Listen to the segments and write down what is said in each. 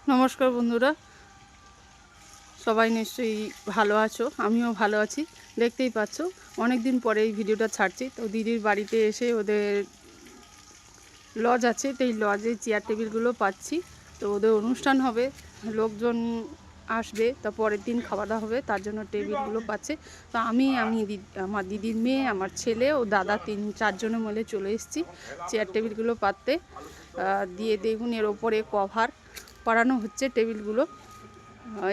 নমস্কার বন্ধুরা, সবাই নিশ্চয়ই ভালো আছো। আমিও ভালো আছি। দেখতেই পাচ্ছ অনেক দিন পরে এই ভিডিওটা ছাড়ছি। তো দিদির বাড়িতে এসে ওদের লজ আছে, তো এই লজে চেয়ার টেবিলগুলো পাচ্ছি। তো ওদের অনুষ্ঠান হবে, লোকজন আসবে, তা পরের দিন খাওয়া দাওয়া হবে, তার জন্য টেবিলগুলো পাচ্ছে। তো আমার দিদির মেয়ে, আমার ছেলে ও দাদা 3-4 জনে মিলে চলে এসেছি চেয়ার টেবিলগুলো পাততে। দিয়ে দেখুন এর ওপরে কভার পরানো হচ্ছে টেবিলগুলো।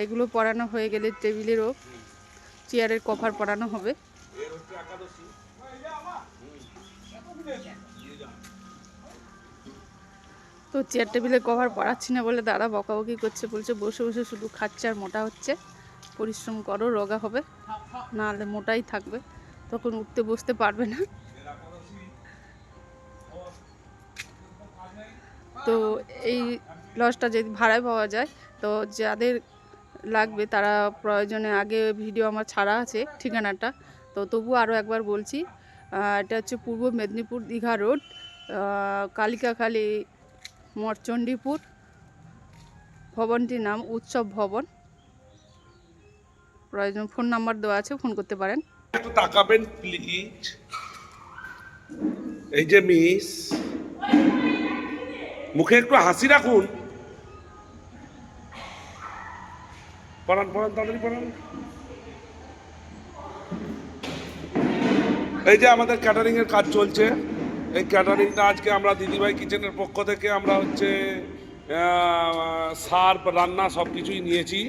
এগুলো পরানো হয়ে গেলে টেবিলেরও চেয়ারের কভার পরানো হবে। তো চেয়ার টেবিলের কভার পরাচ্ছি না বলে দাদা বকাবকি করছে, বলছে বসে বসে শুধু খাচ্ছে আর মোটা হচ্ছে, পরিশ্রম করো, রোগা হবে, নাহলে মোটাই থাকবে, তখন উঠতে বসতে পারবে না। তো এই লজটা যদি ভাড়ায় পাওয়া যায়, তো যাদের লাগবে তারা প্রয়োজনে, আগে ভিডিও আমার ছাড়া আছে ঠিকানাটা, তো তবু আরও একবার বলছি। এটা হচ্ছে পূর্ব মেদিনীপুর, দীঘা রোড, কালিকাখালী মঠচণ্ডীপুর। ভবনটির নাম উৎসব ভবন। প্রয়োজন ফোন নাম্বার দেওয়া আছে, ফোন করতে পারেন। একটু তাকাবেন প্লিজ। এই যে মিস, মুখে একটু হাসি রাখুন। পড়ান পড়ান, তাড়াতাড়ি পড়ান। এই যে আমাদের ক্যাটারিং এর কাজ চলছে। এই ক্যাটারিংটা আজকে আমরা দিদিভাই কিচেনের পক্ষ থেকে আমরা হচ্ছে সার্ভ, রান্না সব কিছুই নিয়েছি।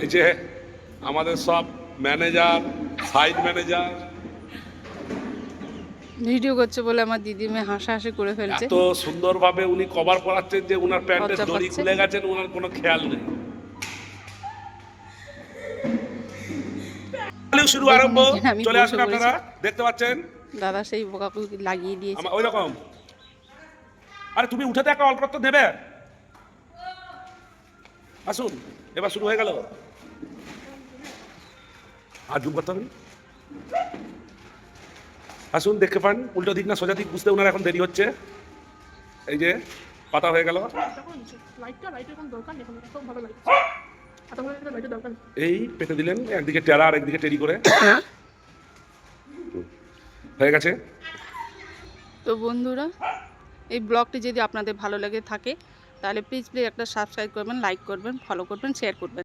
এই যে আমাদের সব ম্যানেজার, সাইড ম্যানেজার ভিডিও করছে বলে আমার দিদি মেয়ে হাসাহাসি করে ফেলছে। এত সুন্দরভাবে উনি কভার করাচ্ছেন যে উনার প্যান্টের দড়ি খুলে গেছেন, উনার কোনো খেয়াল নেই। শুরু আরম্ভ, চলে আসুন আপনারা, দেখতে পাচ্ছেন দাদা সেই বকাবকি লাগিয়ে দিয়েছে ওই রকম। আরে তুমি উঠে একটা অল্প তো দেবে। আসুন, এবার শুরু হয়ে গেল। আর জুম করতে হবে। আসুন, দেখতে পান উল্টো দিক না সোজা দিক বুঝতে ওনার এখন দেরি হচ্ছে। এই যে পাতা হয়ে গেল, এই পেতে দিলেন একদিকে টেরা আর একদিকে টেরি করে হয়ে গেছে। তো বন্ধুরা, এই ব্লগটি যদি আপনাদের ভালো লেগে থাকে তাহলে প্লিজ একটা সাবস্ক্রাইব করবেন, লাইক করবেন, ফলো করবেন, শেয়ার করবেন।